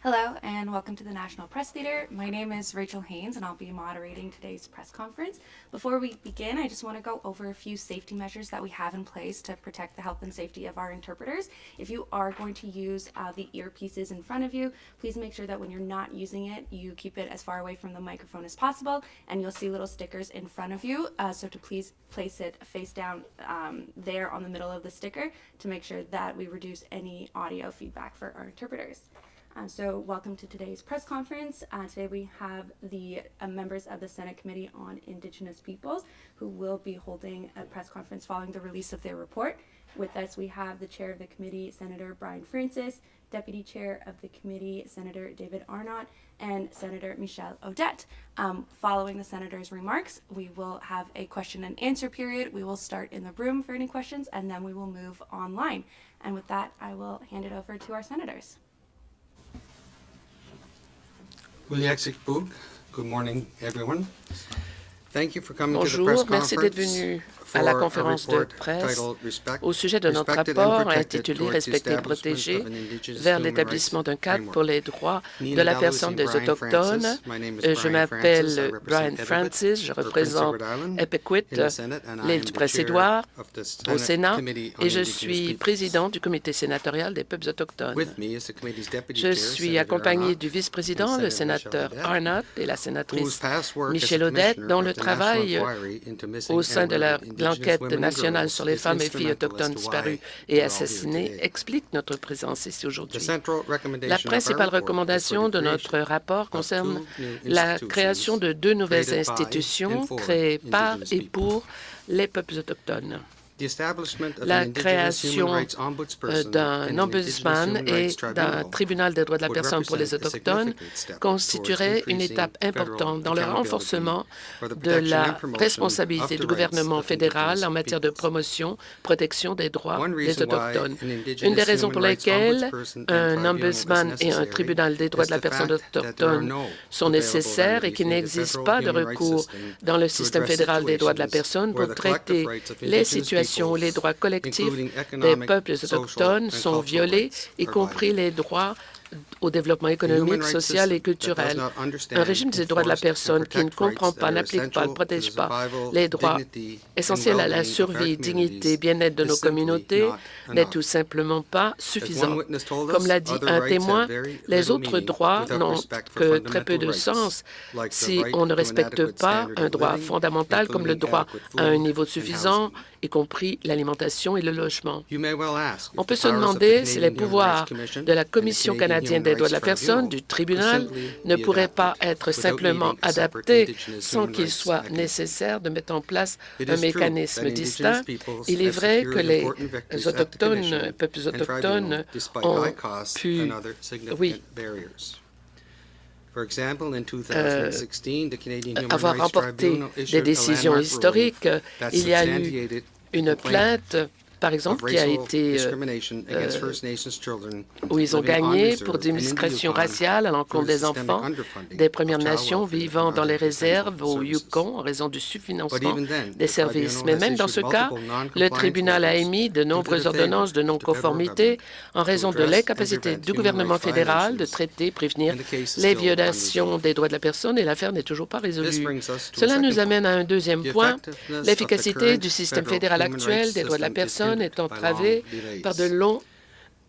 Hello and welcome to the National Press Theater. My name is Rachel Haynes and I'll be moderating today's press conference. Before we begin, I just want to go over a few safety measures that we have in place to protect the health and safety of our interpreters. If you are going to use the earpieces in front of you, please make sure that when you're not using it, you keep it as far away from the microphone as possible, and you'll see little stickers in front of you, so to please place it face down there on the middle of the sticker to make sure that we reduce any audio feedback for our interpreters. So welcome to today's press conference. Today we have the members of the Senate Committee on Indigenous Peoples who will be holding a press conference following the release of their report. With us we have the chair of the committee, Senator Brian Francis, Deputy Chair of the committee, Senator David Arnott, and Senator Michelle Odette. Following the senator's remarks, we will have a question and answer period. We will start in the room for any questions and then we will move online. And with that, I will hand it over to our senators. Good morning, everyone. Thank you for coming to the Bonjour, press merci d'être conference venu à la conférence de presse au sujet de notre rapport intitulé « Respecter et protéger vers l'établissement d'un cadre pour les droits de la personne des Autochtones ». Je m'appelle Brian Francis, je représente Epequit, l'île du Prince-Édouard, au Sénat, et je suis président du comité sénatorial des peuples autochtones. Je suis accompagné du vice-président, le sénateur Arnott, et la sénatrice Michelle Odette, dont le travail au sein de l'enquête nationale sur les femmes et filles autochtones disparues et assassinées explique notre présence ici aujourd'hui. La principale recommandation de notre rapport concerne la création de 2 nouvelles institutions créées par et pour les peuples autochtones. La création d'un ombudsman et d'un tribunal des droits de la personne pour les Autochtones constituerait une étape importante dans le renforcement de la responsabilité du gouvernement fédéral en matière de promotion, protection des droits des Autochtones. Une des raisons pour lesquelles un ombudsman et un tribunal des droits de la personne autochtone sont nécessaires et qu'il n'existe pas de recours dans le système fédéral des droits de la personne pour traiter les situations où les droits collectifs des peuples autochtones sont violés, y compris les droits au développement économique, social et culturel. Un régime des droits de la personne qui ne comprend pas, n'applique pas, ne protège pas les droits essentiels à la survie, dignité, bien-être de nos communautés n'est tout simplement pas suffisant. Comme l'a dit un témoin, les autres droits n'ont que très peu de sens si on ne respecte pas un droit fondamental comme le droit à un niveau suffisant, y compris l'alimentation et le logement. On peut se demander si les pouvoirs de la Commission canadienne des droits de la personne, du tribunal, ne pourraient pas être simplement adaptés sans qu'il soit nécessaire de mettre en place un mécanisme distinct. Il est vrai que les peuples autochtones ont pu, avoir remporté des décisions historiques. Il y a eu une plainte, par exemple, qui a été où ils ont gagné pour discrimination raciale à l'encontre des enfants des Premières Nations vivant dans les réserves au Yukon en raison du sous-financement des services. Mais même dans ce cas, le tribunal a émis de nombreuses ordonnances de non-conformité en raison de l'incapacité du gouvernement fédéral de traiter, prévenir les violations des droits de la personne et l'affaire n'est toujours pas résolue. Cela nous amène à un deuxième point, l'efficacité du système fédéral actuel des droits de la personne est entravée par de longs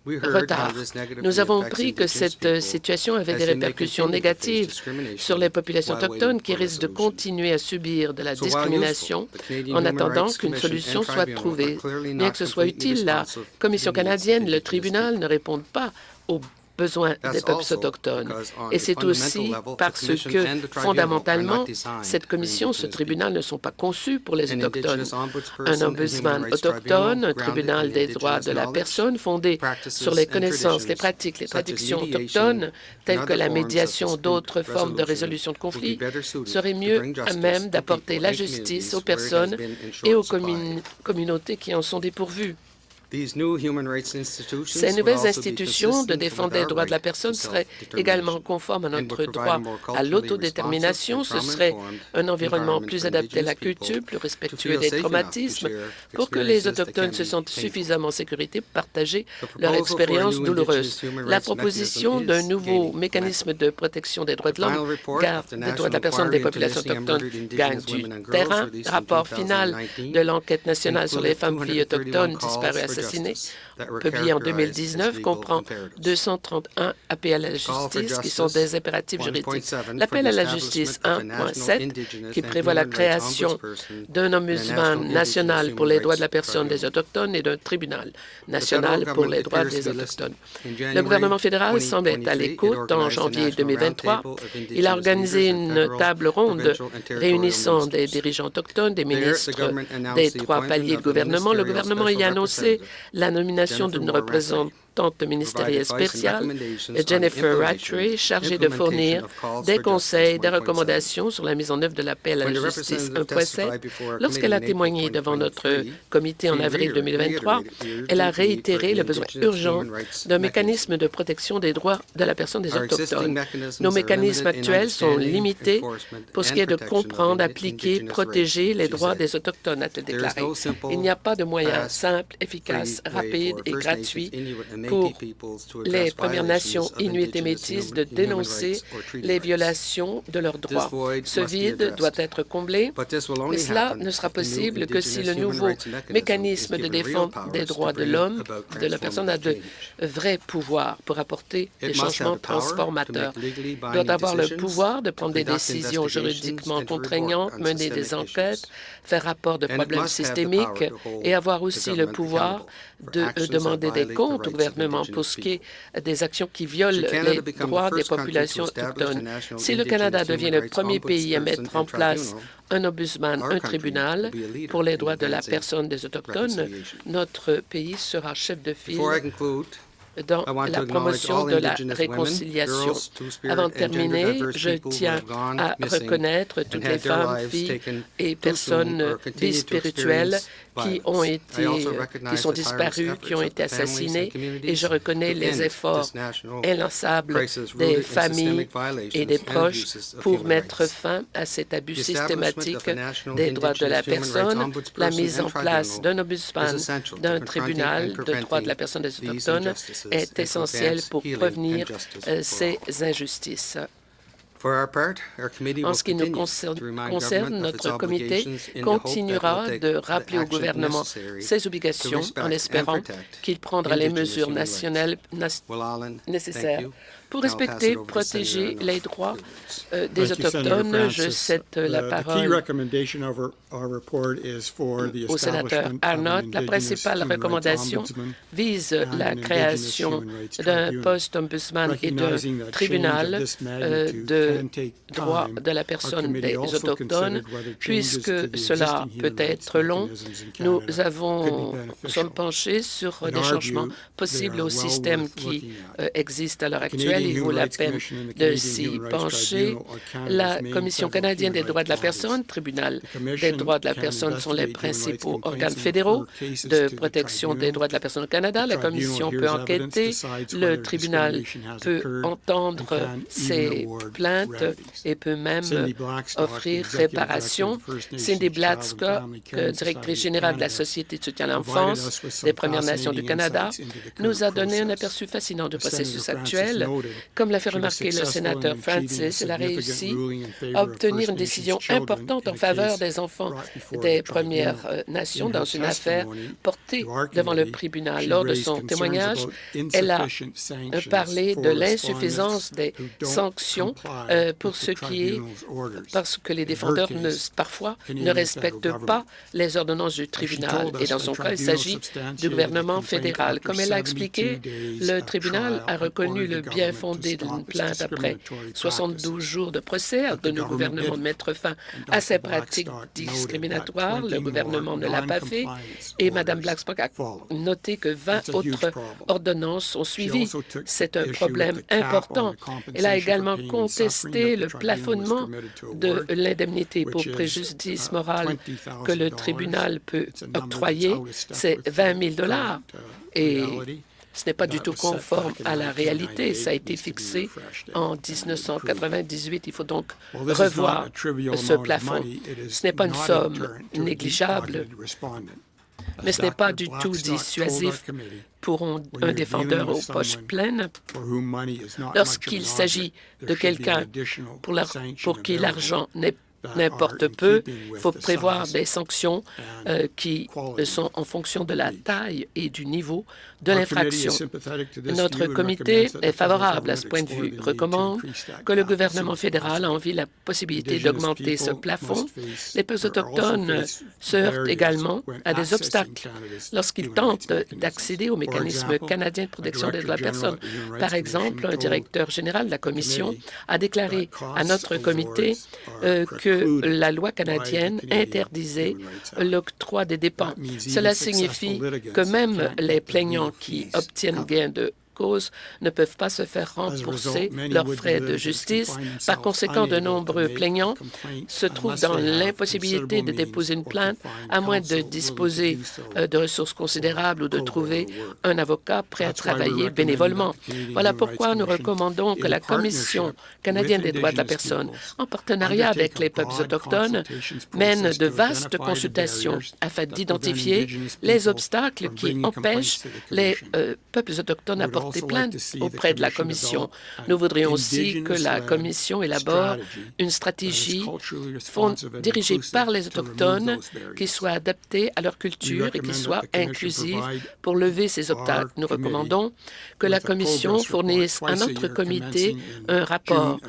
retards. Nous avons appris que cette situation avait des répercussions négatives sur les populations autochtones qui risquent de continuer à subir de la discrimination en attendant qu'une solution soit trouvée. Bien que ce soit utile, la Commission canadienne et le tribunal ne répondent pas aux besoins des peuples autochtones. Et c'est aussi parce que, fondamentalement, cette commission, ce tribunal ne sont pas conçus pour les Autochtones. Un ombudsman autochtone, un tribunal des droits de la personne fondé sur les connaissances, les pratiques, les traditions autochtones, telles que la médiation d'autres formes de résolution de conflits, serait mieux à même d'apporter la justice aux personnes et aux communautés qui en sont dépourvues. Ces nouvelles institutions de défense des droits de la personne seraient également conformes à notre droit à l'autodétermination. Ce serait un environnement plus adapté à la culture, plus respectueux des traumatismes, pour que les Autochtones se sentent suffisamment en sécurité pour partager leur expérience douloureuse. La proposition d'un nouveau mécanisme de protection des droits de l'homme, garde des droits de la personne des populations autochtones, gagne du terrain. Rapport final de l'enquête nationale sur les femmes filles autochtones disparues et assassinées, publié en 2019, comprend 231 appels à la justice qui sont des impératifs juridiques. L'appel à la justice 1.7, qui prévoit la création d'un ombudsman national pour les droits de la personne des Autochtones et d'un tribunal national pour les droits des Autochtones. Le gouvernement fédéral semble être à l'écoute. En janvier 2023, il a organisé une table ronde réunissant des dirigeants autochtones, des ministres des 3 paliers de gouvernement. Le gouvernement y a annoncé la nomination d'une représentante ministérielle spéciale, Jennifer Rattray, chargée de fournir des conseils, des recommandations sur la mise en œuvre de l'appel à la justice 1.7. Lorsqu'elle a témoigné devant notre comité en avril 2023, elle a réitéré le besoin urgent d'un mécanisme de protection des droits de la personne des Autochtones. Nos mécanismes actuels sont limités pour ce qui est de comprendre, appliquer, protéger les droits des Autochtones, a-t-elle déclaré. Il n'y a pas de moyen simple, efficace, rapide et gratuit pour les Premières Nations inuites et métisses de dénoncer les violations de leurs droits. Ce vide doit être comblé, mais cela ne sera possible que si le nouveau mécanisme de défense des droits de l'homme, de la personne, a de vrais pouvoirs pour apporter des changements transformateurs. Il doit avoir le pouvoir de prendre des décisions juridiquement contraignantes, mener des enquêtes, faire rapport de problèmes systémiques et avoir aussi le pouvoir de demander des comptes au gouvernement pour ce qui est des actions qui violent les droits des populations autochtones. Si le Canada devient le premier pays à mettre en place un ombudsman, un tribunal pour les droits de la personne des Autochtones, notre pays sera chef de file dans la promotion de la réconciliation. Avant de terminer, je tiens à reconnaître toutes les femmes, filles et personnes bispirituelles qui sont disparues, qui ont été assassinées, et je reconnais les efforts inlassables des familles et des proches pour mettre fin à cet abus systématique des droits de la personne. La mise en place d'un ombudsman, d'un tribunal de droits de la personne des Autochtones est essentielle pour prévenir ces injustices. En ce qui nous concerne, notre comité continuera de rappeler au gouvernement ses obligations en espérant qu'il prendra les mesures nationales nécessaires pour respecter, protéger les droits des Autochtones. Je cède la parole au sénateur Arnott. La principale recommandation vise la création d'un poste ombudsman et d'un tribunal de droits de la personne des Autochtones. Puisque cela peut être long, nous sommes penchés sur des changements possibles au système qui existe à l'heure actuelle. Il vaut la peine de s'y pencher. La Commission canadienne des droits de la personne, Tribunal des droits de la personne sont les principaux organes fédéraux de protection des droits de la personne au Canada. La Commission peut enquêter, le tribunal peut entendre ces plaintes et peut même offrir réparation. Cindy Blatzka, directrice générale de la Société de soutien à l'enfance des Premières Nations du Canada, nous a donné un aperçu fascinant du processus actuel. Comme l'a fait remarquer le sénateur Francis, elle a réussi à obtenir une décision importante en faveur des enfants des Premières Nations dans une affaire portée devant le tribunal. Lors de son témoignage, elle a parlé de l'insuffisance des sanctions pour ce qui est parce que les défendeurs parfois ne respectent pas les ordonnances du tribunal. Et dans son cas, il s'agit du gouvernement fédéral. Comme elle l'a expliqué, le tribunal a reconnu le bienfait fondé d'une plainte après 72 jours de procès, a donné au gouvernement de mettre fin à ces pratiques discriminatoires. Le gouvernement ne l'a pas fait et Mme Blacksburg a noté que 20 autres ordonnances ont suivi. C'est un problème important. Elle a également contesté le plafonnement de l'indemnité pour préjudice moral que le tribunal peut octroyer. C'est 20 000 $ et ce n'est pas du tout conforme à la réalité. Ça a été fixé en 1998. Il faut donc revoir ce plafond. Ce n'est pas une somme négligeable, mais ce n'est pas du tout dissuasif pour un défendeur aux poches pleines lorsqu'il s'agit de quelqu'un pour qui l'argent n'est n'importe peu. Il faut prévoir des sanctions qui sont en fonction de la taille et du niveau de l'infraction. Notre comité est favorable à ce point de vue, recommande que le gouvernement fédéral envie la possibilité d'augmenter ce plafond. Les peuples autochtones se heurtent également à des obstacles lorsqu'ils tentent d'accéder au mécanisme canadien de protection des droits de la personne. Par exemple, un directeur général de la Commission a déclaré à notre comité que la loi canadienne interdisait l'octroi des dépenses. Cela signifie que même les plaignants qui obtiennent gain de cause ne peuvent pas se faire rembourser leurs frais de justice. Par conséquent, de nombreux plaignants se trouvent dans l'impossibilité de déposer une plainte, à moins de disposer de ressources considérables ou de trouver un avocat prêt à travailler bénévolement. Voilà pourquoi nous recommandons que la Commission canadienne des droits de la personne, en partenariat avec les peuples autochtones, mène de vastes consultations afin d'identifier les obstacles qui empêchent les peuples autochtones à porter plainte auprès de la Commission. Nous voudrions aussi que la Commission élabore une stratégie dirigée par les Autochtones qui soit adaptée à leur culture et qui soit inclusive pour lever ces obstacles. Nous recommandons que la Commission fournisse à notre comité un rapport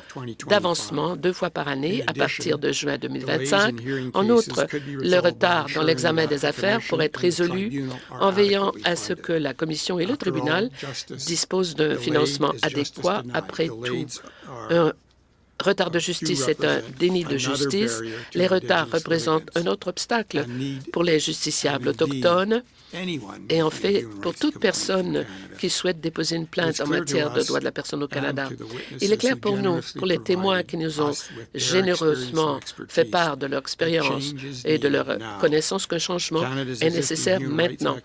d'avancement 2 fois par année à partir de juin 2025. En outre, le retard dans l'examen des affaires pourrait être résolu en veillant à ce que la Commission et le tribunal disposent d'un financement adéquat. Après tout, un retard de justice est un déni de justice. Les retards représentent un autre obstacle pour les justiciables autochtones et en fait pour toute personne qui souhaite déposer une plainte en matière de droits de la personne au Canada. Il est clair pour nous, pour les témoins qui nous ont généreusement fait part de leur expérience et de leur connaissance, qu'un changement est nécessaire maintenant.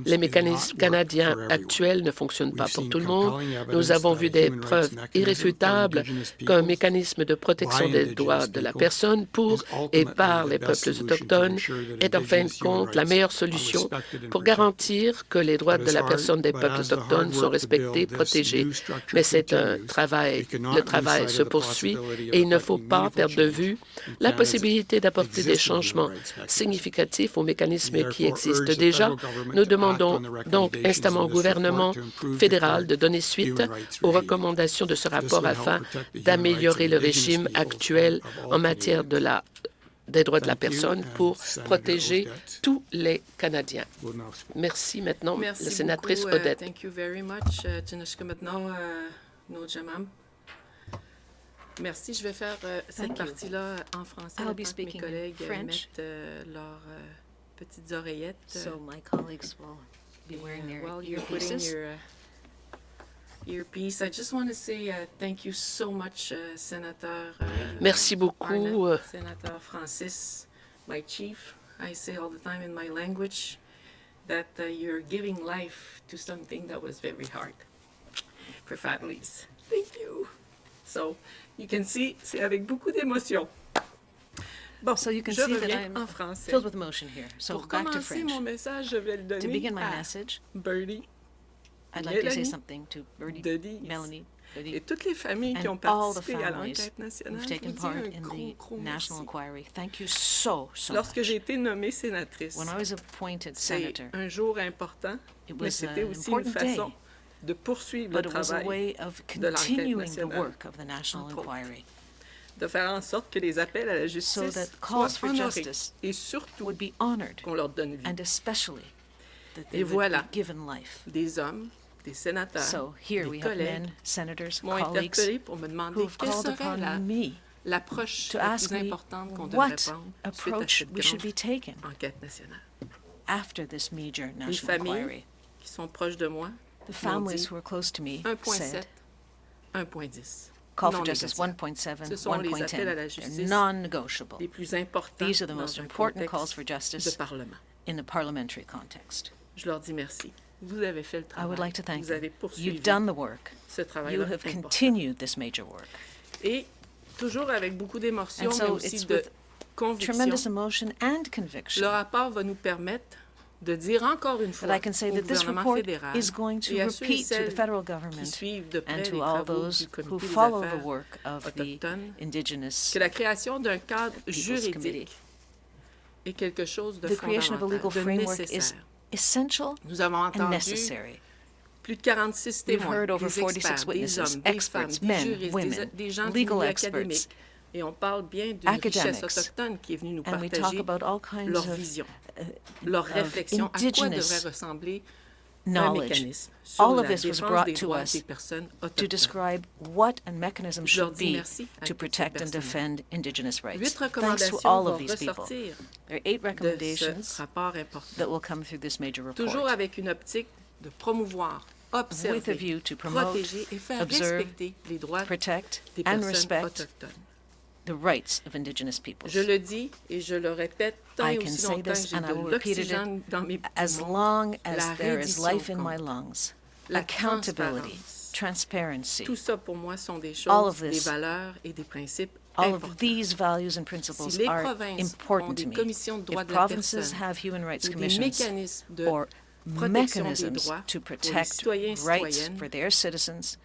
Les mécanismes canadiens actuels ne fonctionnent pas pour tout le monde. Nous avons vu des preuves irréfutables qu'un mécanisme de protection des droits de la personne pour et par les peuples autochtones est en fin de compte la meilleure solution pour garantir que les droits de la personne des peuples autochtones sont respectés, protégés. Mais c'est un travail. Le travail se poursuit et il ne faut pas perdre de vue la possibilité d'apporter des changements significatifs aux mécanismes qui existent déjà. Nous demandons donc instamment au gouvernement fédéral de donner suite aux recommandations de ce rapport afin d'améliorer le régime actuel en matière des droits de la personne pour protéger tous les Canadiens. Merci. Maintenant, la sénatrice Odette. Merci. Je vais faire cette partie-là en français. I'll be Mes speaking collègues in French. mettent leurs petites oreillettes. So my colleagues will be wearing their While you're putting earpieces. your earpiece, I just want to say thank you so much, Sénateur. Merci beaucoup. Arnett, Sénateur Francis, my chief. I say all the time in my language that you're giving life to something that was very hard for families. Thank you. So you can see, c'est avec beaucoup d'émotion. Bon, So you can je see that reviens I'm en français. filled with emotion here. So Pour back to commencer French. mon message, je vais le donner To begin my à message, Birdie, I'd like to say Mélanie, something to Birdie, Denise, Melanie, et Birdie, toutes les familles qui and ont all the participé à families l'enquête nationale. who've Je taken vous dis part un in gros, the gros national merci. inquiry. Thank you so Lorsque j'ai much. été nommée sénatrice, When I was appointed c'est senator, un jour important, it mais was c'était an aussi une important façon day, de poursuivre le but it was a travail, way of de l'enquête continuing the nationale, work of the national entre autres. inquiry de faire en sorte que les appels à la so justice that soient calls for honorés justice et surtout would be honored, qu'on leur donne vie. and especially that Et they would voilà. be given life. Des hommes, des sénateurs, So here des we have collègues men, senators, m'ont colleagues interpellé pour me demander who've quelle called serait upon me l'approche to la ask plus me importante qu'on devrait what prendre suite à approach cette we should grande be taking enquête nationale. after this major Les national familles inquiry. qui sont proches de moi The m'ont families dit who are close to me 1.7, said, 1.10. call for non justice négociable. 1.7, Ce sont les appels à la 1.10. justice They're non-negotiable. les plus importants These are the dans most un important contexte calls for de justice Parlement. in the parliamentary context. Je leur dis merci. Vous avez fait le I travail. would like to thank Vous them. avez poursuivi You've done the work. ce You travail-là have important. continued this major work. Et toujours avec beaucoup d'émotion, And mais so aussi it's de with conviction, tremendous emotion and le conviction rapport va nous permettre de dire encore une that fois I can say au that this gouvernement report fédéral is going to et à ceux et repeat to the celles federal qui government suivent de près and les to all travaux those du who Comité des follow the affaires work of the autochtones Indigenous que la création d'un cadre Committee. juridique est quelque chose de The creation of a legal fondamental, de framework is nécessaire. essential Nous avons and entendu necessary. plus de 46 We've témoins, heard over des 46 experts, des witnesses, hommes, des experts, femmes, des men, juristes, women, des gens du legal milieu experts, académique. Et on parle bien d'une richesse academics, autochtone qui est venue nous and we talk partager about all kinds leur of vision, leur réflexion, à quoi indigenous devrait ressembler un knowledge. mécanisme sur All of la this was défense brought des to droits us des personnes to autochtones. describe what a mechanism Je leur should dis be merci à to toutes ces protect and personnes. defend Indigenous rights. 8 Thanks recommandations to all vont of these people. ressortir There are 8 de ce recommendations rapport important. that will come through this major Toujours report avec une optique de promouvoir, with a observer, view to promote, protéger et faire observe, respecter les droits protect, des and personnes respect autochtones. the rights of Indigenous peoples. Je le dis et je le répète tant I et can aussi say longtemps this que j'ai and I de will repeat it l'oxygène dans mes as poumons. long as La there is reddition life in my compte. lungs. La Accountability, transparence. transparency, Tout ça pour moi sont des All choses, of des this, valeurs et des principes all importants. of these values and principles Si les are provinces ont important des to me. commissions de droits If de la provinces personne have human rights ou des commissions mécanismes de or protection des mechanisms droits to pour les protect citoyens et rights citoyennes, for their citizens,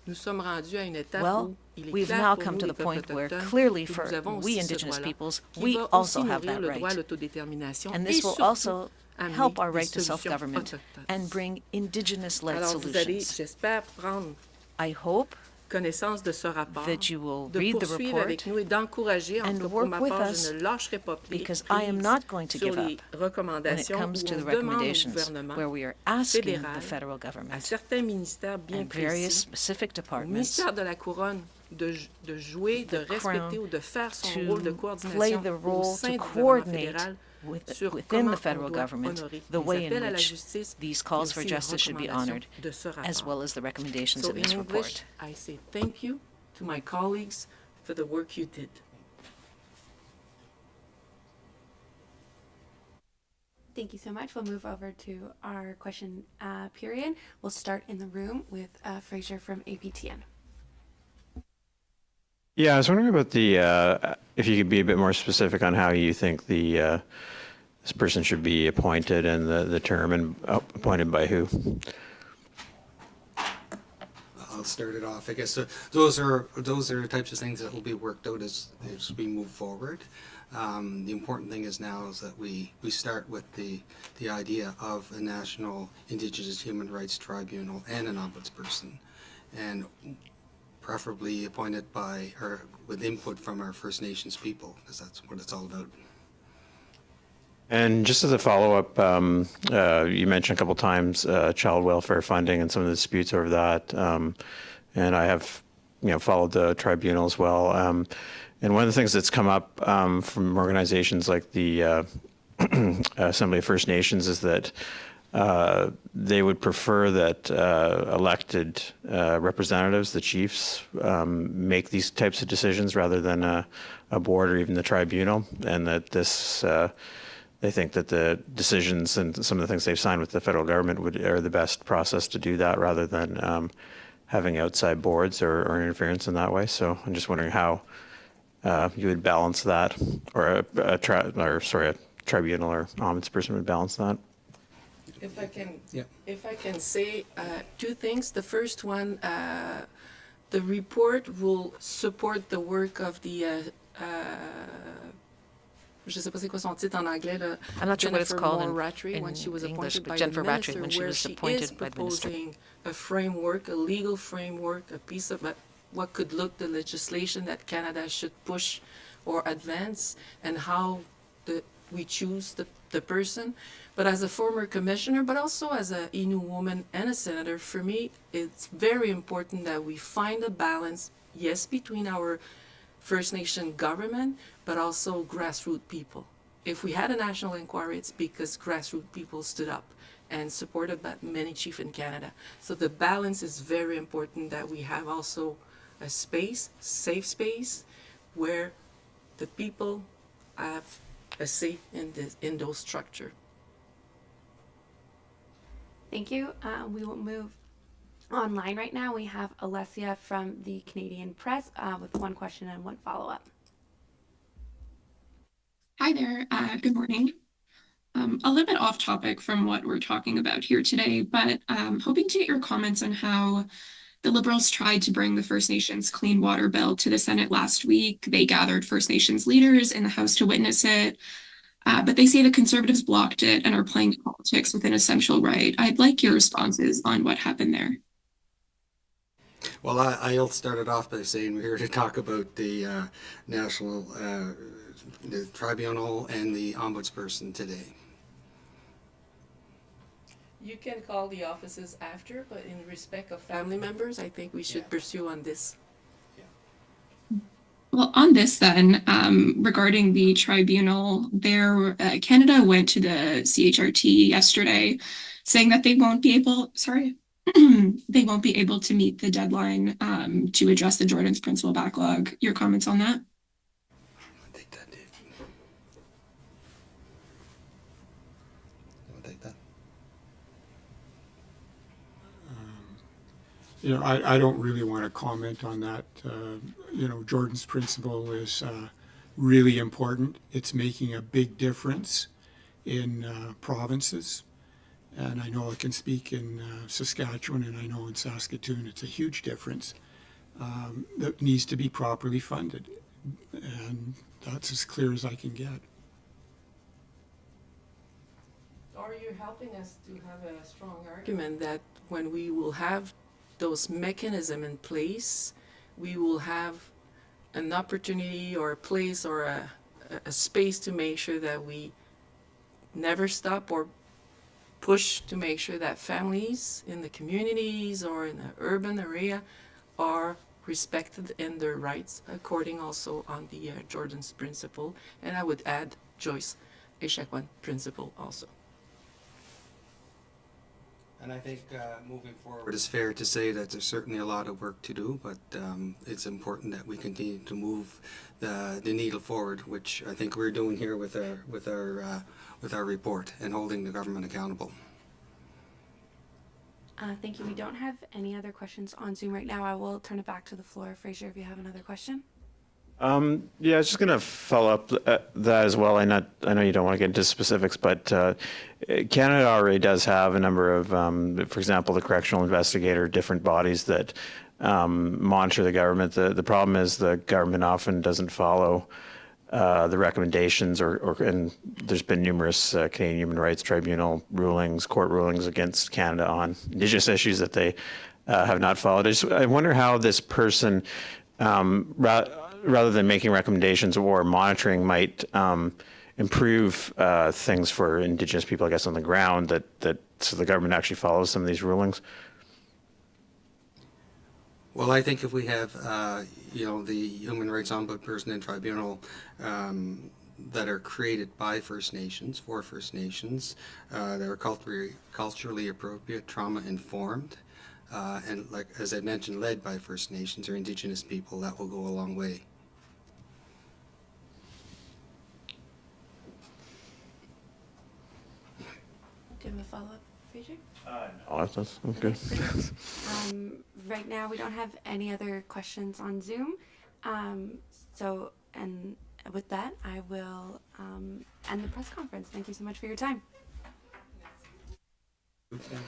nous sommes rendus à une étape well, où il est we've clair now pour come nous, to les the point peuples where autochtones, clearly que for nous avons we aussi ce Indigenous droit-là, peoples, qui we va also aussi have nourrir that le droit à right. l'autodétermination And et this will surtout also amener help our des right to solutions self-government autochtones. and bring Indigenous-led Alors vous allez, solutions. j'espère, prendre I hope connaissance de ce rapport, that you will de read the poursuivre report avec nous et d'encourager, en and tout cas pour work ma with part, us je ne lâcherai pas because I am prise not going to sur give les up when it recommandations comes où to on the demande au recommendations gouvernement where we are asking fédéral, the federal à government certains ministères bien and various précis, specific au departments ministère de la Couronne, de jouer, de The respecter Crown ou de faire son to rôle de play coordination the au role sein to du gouvernement coordinate fédéral sur within comment the federal on doit government honorer the les way in appels à la which justice these et calls for aussi les justice should be recommandations honored, de ce rapport. as well as the recommendations So in in this English, report. I say thank you to my colleagues for the work you did. Thank you so much. We'll move over to our question period. We'll start in the room with Fraser from APTN. Yeah, I was wondering about the if you could be a bit more specific on how you think the this person should be appointed and the term and appointed by who. I'll start it off. I guess those are types of things that will be worked out as we move forward. The important thing is now is that we start with the idea of a national Indigenous Human Rights Tribunal and an ombudsperson, and preferably appointed by or with input from our First Nations people, because that's what it's all about. And just as a follow-up, you mentioned a couple times child welfare funding and some of the disputes over that, and I have, followed the tribunal as well. And one of the things that's come up from organizations like the Assembly of First Nations is that they would prefer that elected representatives, the chiefs, make these types of decisions rather than a board or even the tribunal, and that this. They think that the decisions and some of the things they've signed with the federal government are the best process to do that rather than having outside boards or interference in that way. So I'm just wondering how you would balance that, or a tribunal or ombudsperson would balance that. If Yeah. I can say two things. The first one, the report will support the work of the je sais pas c'est quoi son titre en anglais, là, I'm not sure what it's Jennifer called Moore in Rattray, when in she was English, appointed but by Jennifer the Rattray, minister, when she where was she appointed is by the minister. proposing a framework, a legal framework, a piece of what could look the legislation that Canada should push or advance, and how we choose the the person. But as a former commissioner, but also as a Innu woman and a senator, for me, it's very important that we find a balance, yes, between our First Nation government, but also grassroots people. If we had a national inquiry, it's because grassroots people stood up and supported by many chiefs in Canada. So the balance is very important, that we have also a space, safe space, where the people have a say in those structures. Thank you. We will move online right now. We have Alessia from the Canadian Press with one question and one follow-up. Hi there. Good morning. A little bit off topic from what we're talking about here today, but hoping to get your comments on how the Liberals tried to bring the First Nations Clean Water Bill to the Senate last week. They gathered First Nations leaders in the House to witness it, but they say the Conservatives blocked it and are playing politics with an essential right. I'd like your responses on what happened there. Well, I'll start it off by saying we're here to talk about the National the Tribunal and the Ombudsperson today. You can call the offices after, but in respect of family members, I think we should pursue on this. Well, on this then, regarding the tribunal, Canada went to the CHRT yesterday saying that they won't be able, they won't be able to meet the deadline to address the Jordan's Principle backlog. Your comments on that? I'll take that, Dave. I'll take that. I don't really want to comment on that. Jordan's Principle is really important. It's making a big difference in provinces. And I know I can speak in Saskatchewan, and I know in Saskatoon it's a huge difference that needs to be properly funded. And that's as clear as I can get. Are you helping us to have a strong argument that when we will have those mechanisms in place, we will have an opportunity or a place or a space to make sure that we never stop or push to make sure that families in the communities or in the urban area are respected in their rights, according also on the Jordan's Principle, and I would add Joyce Echaquan Principle also. And I think moving forward, it's fair to say that there's certainly a lot of work to do, but it's important that we continue to move the needle forward, which I think we're doing here with our report and holding the government accountable. Thank you. We don't have any other questions on Zoom right now. I will turn it back to the floor. Fraser, if you have another question. I was just going to follow up that as well. I know you don't want to get into specifics, but Canada already does have a number of, for example, the correctional investigator, different bodies that monitor the government. The problem is the government often doesn't follow the recommendations, and there's been numerous Canadian Human Rights Tribunal rulings, court rulings against Canada on Indigenous issues that they have not followed. I wonder how this person, rather than making recommendations or monitoring, might improve things for Indigenous people, I guess, on the ground, that so the government actually follows some of these rulings. Well, I think if we have, the Human Rights Ombudsperson and Tribunal that are created by First Nations, for First Nations, that are culturally appropriate, trauma-informed, and, like as I mentioned, led by First Nations or Indigenous people, that will go a long way. Do you have a follow-up, Fraser? No, that's good. Right now, we don't have any other questions on Zoom. And with that, I will end the press conference. Thank you so much for your time. Okay.